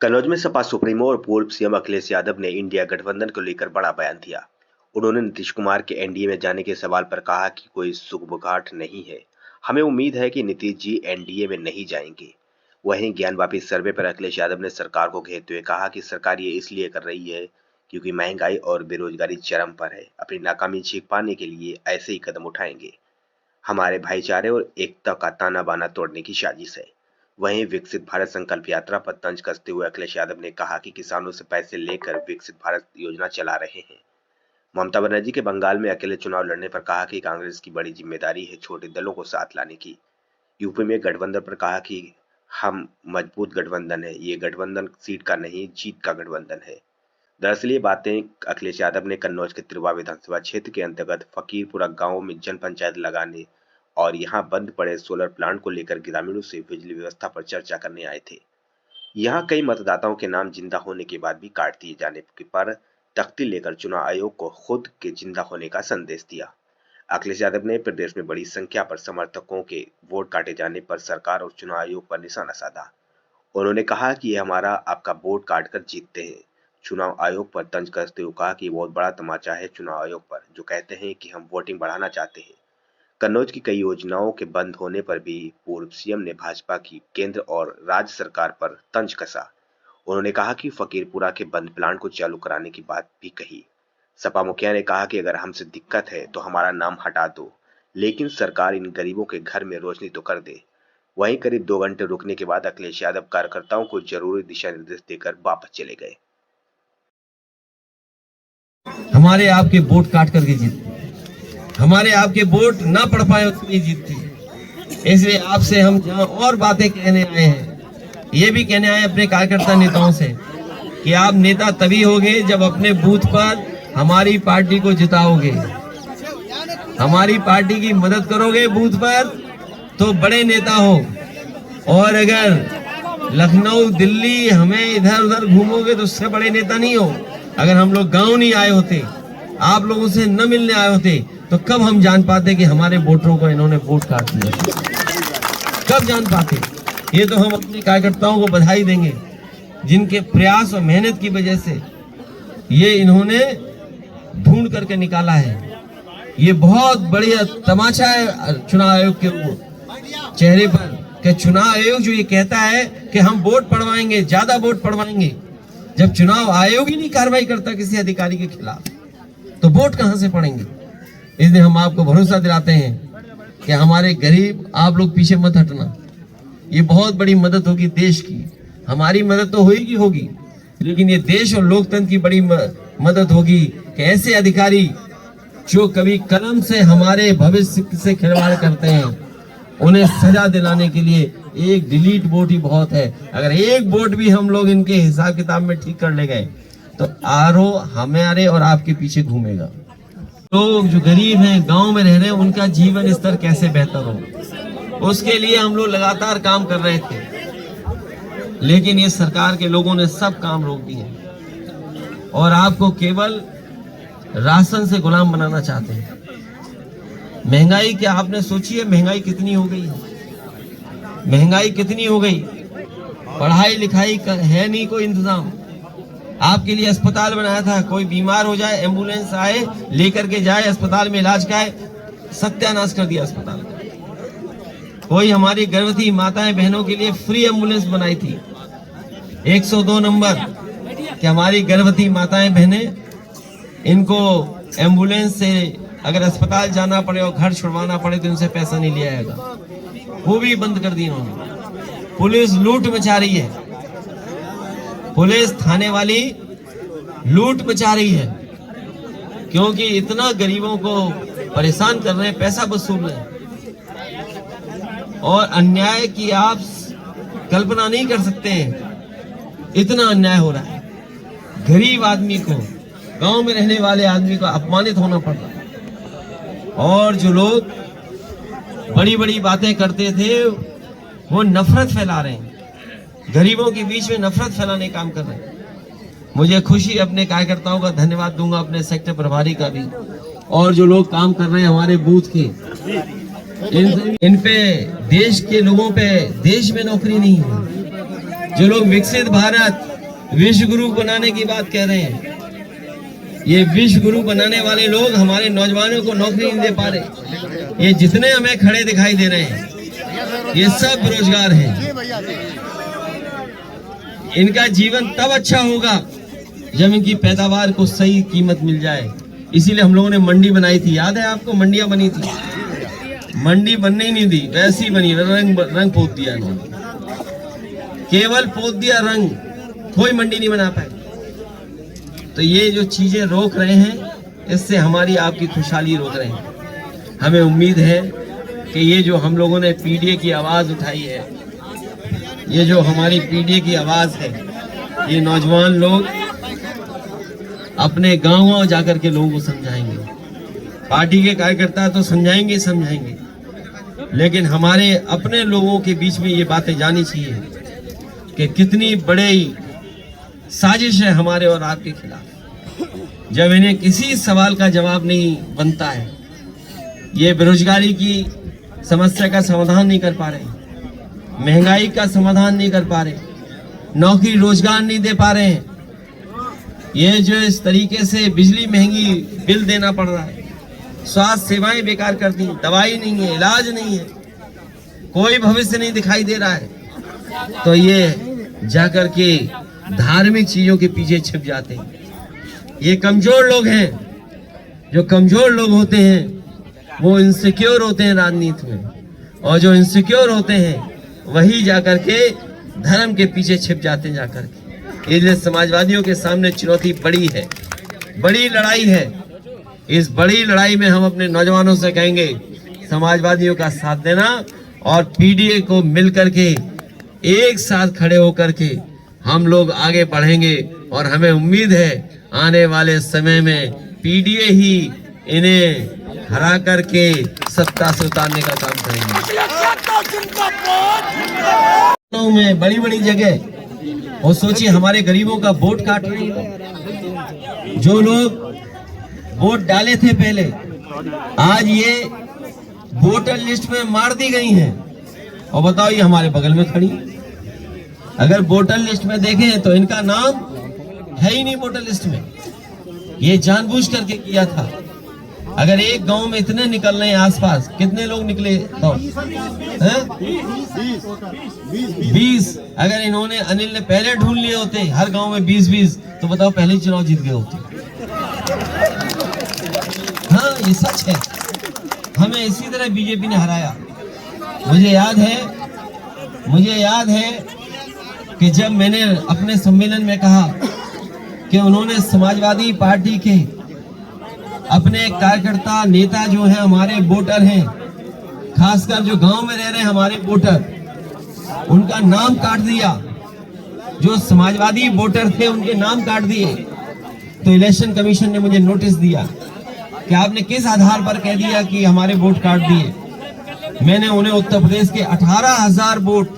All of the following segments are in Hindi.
कन्नौज में सपा सुप्रीमो और पूर्व सीएम अखिलेश यादव ने इंडिया गठबंधन को लेकर बड़ा बयान दिया। उन्होंने नीतीश कुमार के एनडीए में जाने के सवाल पर कहा कि कोई सुगबुगाहट नहीं है। हमें उम्मीद है कि नीतीश जी एनडीए में नहीं जाएंगे। वहीं ज्ञानवापी सर्वे पर अखिलेश यादव ने सरकार को घेरते हुए कहा कि सरकार ये इसलिए कर रही है क्योंकि महंगाई और बेरोजगारी चरम पर है। अपनी नाकामी छीप पाने के लिए ऐसे ही कदम उठाएंगे। हमारे भाईचारे और एकता का ताना बाना तोड़ने की साजिश है। वहीं विकसित भारत संकल्प यात्रा पर तंज कसते हुए अखिलेश यादव ने कहा कि किसानों से पैसे लेकर विकसित भारत योजना चला रहे हैं। ममता बनर्जी के बंगाल में अकेले चुनाव लड़ने पर कहा कि कांग्रेस की बड़ी जिम्मेदारी है छोटे दलों को साथ लाने की। यूपी में गठबंधन पर कहा कि हम मजबूत गठबंधन है, ये गठबंधन सीट का नहीं जीत का गठबंधन है। दरअसल ये बातें अखिलेश यादव ने कन्नौज के तिरवा विधानसभा क्षेत्र के अंतर्गत फकीरपुरा गांव में जन पंचायत लगाने और यहां बंद पड़े सोलर प्लांट को लेकर ग्रामीणों से बिजली व्यवस्था पर चर्चा करने आए थे। यहां कई मतदाताओं के नाम जिंदा होने के बाद भी काट दिए जाने पर तख्ती लेकर चुनाव आयोग को खुद के जिंदा होने का संदेश दिया। अखिलेश यादव ने प्रदेश में बड़ी संख्या पर समर्थकों के वोट काटे जाने पर सरकार और चुनाव आयोग पर निशाना साधा। उन्होंने कहा कि ये हमारा आपका वोट काट कर जीतते हैं। चुनाव आयोग पर तंज कसते हुए कहा कि बहुत बड़ा तमाचा है चुनाव आयोग पर, जो कहते हैं कि हम वोटिंग बढ़ाना चाहते हैं। कन्नौज की कई योजनाओं के बंद होने पर भी पूर्व सीएम ने भाजपा की केंद्र और राज्य सरकार पर तंज कसा। उन्होंने कहा कि फकीरपुरा के बंद प्लांट को चालू कराने की बात भी कही। सपा मुखिया ने कहा कि अगर हमसे दिक्कत है तो हमारा नाम हटा दो, लेकिन सरकार इन गरीबों के घर में रोशनी तो कर दे। वहीं करीब 2 घंटे रुकने के बाद अखिलेश यादव कार्यकर्ताओं को जरूरी दिशा निर्देश देकर वापस चले गए। हमारे आपके वोट काट करके जीतते, हमारे आपके वोट ना पड़ पाए उतनी जीतती। इसलिए आपसे हम जहां और बातें कहने आए हैं, ये भी कहने आए अपने कार्यकर्ता नेताओं से कि आप नेता तभी होगे जब अपने बूथ पर हमारी पार्टी को जिताओगे, हमारी पार्टी की मदद करोगे बूथ पर तो बड़े नेता हो। और अगर लखनऊ दिल्ली हमें इधर उधर घूमोगे तो उससे बड़े नेता नहीं हो। अगर हम लोग गांव नहीं आए होते, आप लोगों से न मिलने आए होते, तो कब हम जान पाते कि हमारे वोटरों को इन्होंने वोट काट दिया? कब जान पाते? ये तो हम अपने कार्यकर्ताओं को बधाई देंगे जिनके प्रयास और मेहनत की वजह से ये इन्होंने ढूंढ करके निकाला है। ये बहुत बढ़िया तमाचा है चुनाव आयोग के चेहरे पर कि चुनाव आयोग जो ये कहता है कि हम वोट पड़वाएंगे, ज्यादा वोट पड़वाएंगे, जब चुनाव आयोग ही नहीं कार्रवाई करता किसी अधिकारी के खिलाफ तो वोट कहां से पड़ेंगे? इसलिए हम आपको भरोसा दिलाते हैं कि हमारे गरीब, आप लोग पीछे मत हटना। ये बहुत बड़ी मदद होगी देश की। हमारी मदद तो होगी होगी, लेकिन ये देश और लोकतंत्र की बड़ी मदद होगी कि ऐसे अधिकारी जो कभी कलम से हमारे भविष्य से खिलवाड़ करते हैं, उन्हें सजा दिलाने के लिए एक डिलीट वोट ही बहुत है। अगर एक वोट भी हम लोग इनके हिसाब किताब में ठीक कर ले गए तो आरओ हमारे और आपके पीछे घूमेगा। लोग जो गरीब हैं, गांव में रह रहे हैं, उनका जीवन स्तर कैसे बेहतर हो, उसके लिए हम लोग लगातार काम कर रहे थे। लेकिन ये सरकार के लोगों ने सब काम रोक दिए और आपको केवल राशन से गुलाम बनाना चाहते हैं। महंगाई क्या आपने सोची है? महंगाई कितनी हो गई? महंगाई कितनी हो गई? पढ़ाई लिखाई का है नहीं कोई इंतजाम। आपके लिए अस्पताल बनाया था, कोई बीमार हो जाए एम्बुलेंस आए लेकर के जाए अस्पताल में इलाज कराए, सत्यानाश कर दिया अस्पताल का। कोई हमारी गर्भवती माताएं बहनों के लिए फ्री एम्बुलेंस बनाई थी, 102 नंबर, कि हमारी गर्भवती माताएं बहनें इनको एम्बुलेंस से अगर अस्पताल जाना पड़े और घर छुड़वाना पड़े तो उनसे पैसा नहीं लिया जाएगा, वो भी बंद कर दिया उन्होंने। पुलिस लूट मचा रही है, पुलिस थाने वाली लूट मचा रही है क्योंकि इतना गरीबों को परेशान कर रहे हैं, पैसा वसूल रहे हैं और अन्याय की आप कल्पना नहीं कर सकते हैं। इतना अन्याय हो रहा है, गरीब आदमी को, गांव में रहने वाले आदमी को अपमानित होना पड़ रहा है। और जो लोग बड़ी बड़ी बातें करते थे वो नफरत फैला रहे हैं, गरीबों के बीच में नफरत फैलाने का काम कर रहे हैं। मुझे खुशी, अपने कार्यकर्ताओं का धन्यवाद दूंगा, अपने सेक्टर प्रभारी का भी, और जो लोग काम कर रहे हैं हमारे बूथ के, इन पे देश के लोगों पे, देश में नौकरी नहीं है, जो लोग विकसित भारत विश्व गुरु बनाने की बात कह रहे हैं, ये विश्व गुरु बनाने वाले लोग हमारे नौजवानों को नौकरी नहीं दे पा रहे। ये जितने हमें खड़े दिखाई दे रहे हैं ये सब बेरोजगार हैं। इनका जीवन तब अच्छा होगा जब इनकी पैदावार को सही कीमत मिल जाए। इसीलिए हम लोगों ने मंडी बनाई थी, याद है आपको? मंडियां बनी थी, मंडी बनने ही नहीं दी, वैसी बनी, रंग पोत दिया इन्होंने, केवल पोत दिया रंग, कोई मंडी नहीं बना पाए। तो ये जो चीजें रोक रहे हैं, इससे हमारी आपकी खुशहाली रोक रहे हैं। हमें उम्मीद है कि ये जो हम लोगों ने पीडीए की आवाज उठाई है, ये जो हमारी पीडीए की आवाज है, ये नौजवान लोग अपने गांव जाकर के लोगों को समझाएंगे। पार्टी के कार्यकर्ता तो समझाएंगे समझाएंगे, लेकिन हमारे अपने लोगों के बीच में ये बातें जानी चाहिए कि कितनी बड़ी साजिश है हमारे और आपके खिलाफ। जब इन्हें किसी सवाल का जवाब नहीं बनता है, ये बेरोजगारी की समस्या का समाधान नहीं कर पा रहे, महंगाई का समाधान नहीं कर पा रहे, नौकरी रोजगार नहीं दे पा रहे हैं, ये जो इस तरीके से बिजली महंगी बिल देना पड़ रहा है, स्वास्थ्य सेवाएं बेकार कर दी, दवाई नहीं है, इलाज नहीं है, कोई भविष्य नहीं दिखाई दे रहा है, तो ये जाकर के धार्मिक चीजों के पीछे छिप जाते हैं। ये कमजोर लोग हैं, जो कमजोर लोग होते हैं वो इनसिक्योर होते हैं राजनीति में, और जो इनसिक्योर होते हैं वही जाकर के धर्म के पीछे छिप जाते हैं जाकर के। इसलिए समाजवादियों के सामने चुनौती बड़ी है, बड़ी लड़ाई है। इस बड़ी लड़ाई में हम अपने नौजवानों से कहेंगे समाजवादियों का साथ देना और पीडीए को मिलकर के एक साथ खड़े होकर के हम लोग आगे बढ़ेंगे। और हमें उम्मीद है आने वाले समय में पीडीए ही इन्हें हरा करके सत्ता से उतारने का काम करेंगे। में बड़ी बड़ी जगह और सोचिए हमारे गरीबों का वोट काट रहे हैं। जो लोग वोट डाले थे पहले, आज ये वोटर लिस्ट में मार दी गई हैं। और बताओ, ये हमारे बगल में खड़ी, अगर वोटर लिस्ट में देखें तो इनका नाम है ही नहीं वोटर लिस्ट में। ये जानबूझ करके किया था। अगर एक गांव में इतने निकल रहे हैं आसपास, कितने लोग निकले तो 20। अगर इन्होंने, अनिल ने पहले ढूंढ लिए होते हर गांव में 20-20, तो बताओ पहले ही चुनाव जीत गए होते। हाँ, ये सच है। हमें इसी तरह बीजेपी ने हराया। मुझे याद है कि जब मैंने अपने सम्मेलन में कहा कि उन्होंने समाजवादी पार्टी के अपने कार्यकर्ता नेता जो है, हमारे वोटर हैं, खासकर जो गांव में रह रहे हैं हमारे वोटर, उनका नाम काट दिया। जो समाजवादी वोटर थे उनके नाम काट दिए। तो इलेक्शन कमीशन ने मुझे नोटिस दिया कि आपने किस आधार पर कह दिया कि हमारे वोट काट दिए। मैंने उन्हें उत्तर प्रदेश के 18,000 वोट,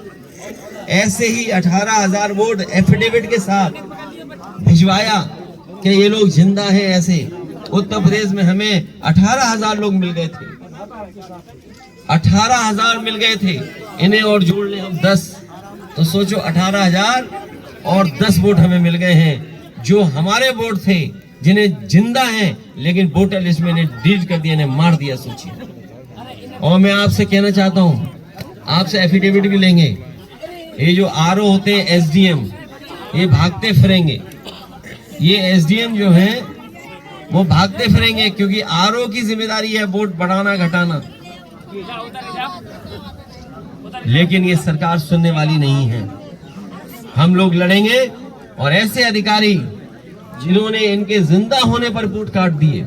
ऐसे ही 18,000 वोट एफिडेविट के साथ भिजवाया कि ये लोग जिंदा हैं। ऐसे उत्तर प्रदेश में हमें 18,000 लोग मिल गए थे, 18,000 मिल गए थे। इन्हें और जोड़ लें हम 10, तो सोचो 18,000 और 10 वोट हमें मिल गए हैं, जो हमारे वोट थे, जिन्हें जिंदा हैं लेकिन वोटर लिस्ट में इन्हें डिलीट कर दिया, इन्हें मार दिया। सोचिए। और मैं आपसे कहना चाहता हूं, आपसे एफिडेविट भी लेंगे। ये जो आरओ होते हैं, एसडीएम, ये भागते फिरेंगे। ये एसडीएम जो है वो भागते फिरेंगे, क्योंकि आरओ की जिम्मेदारी है वोट बढ़ाना घटाना। लेकिन ये सरकार सुनने वाली नहीं है। हम लोग लड़ेंगे और ऐसे अधिकारी जिन्होंने इनके जिंदा होने पर वोट काट दिए,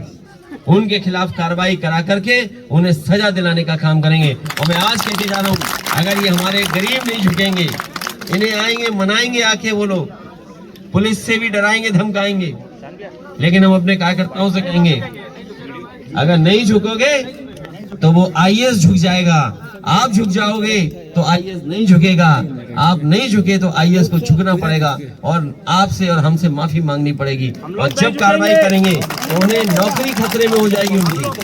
उनके खिलाफ कार्रवाई करा करके उन्हें सजा दिलाने का काम करेंगे। और मैं आज कहते जा रहा हूं, अगर ये हमारे गरीब नहीं झुकेंगे, इन्हें आएंगे मनाएंगे आके, वो लोग पुलिस से भी डराएंगे धमकाएंगे, लेकिन हम अपने कार्यकर्ताओं से कहेंगे अगर नहीं झुकोगे तो वो आईएएस झुक जाएगा। आप झुक जाओगे तो आईएएस नहीं झुकेगा, आप नहीं झुके तो आईएएस को झुकना पड़ेगा और आपसे और हमसे माफी मांगनी पड़ेगी। और जब कार्रवाई करेंगे तो उन्हें नौकरी खतरे में हो जाएगी उनकी।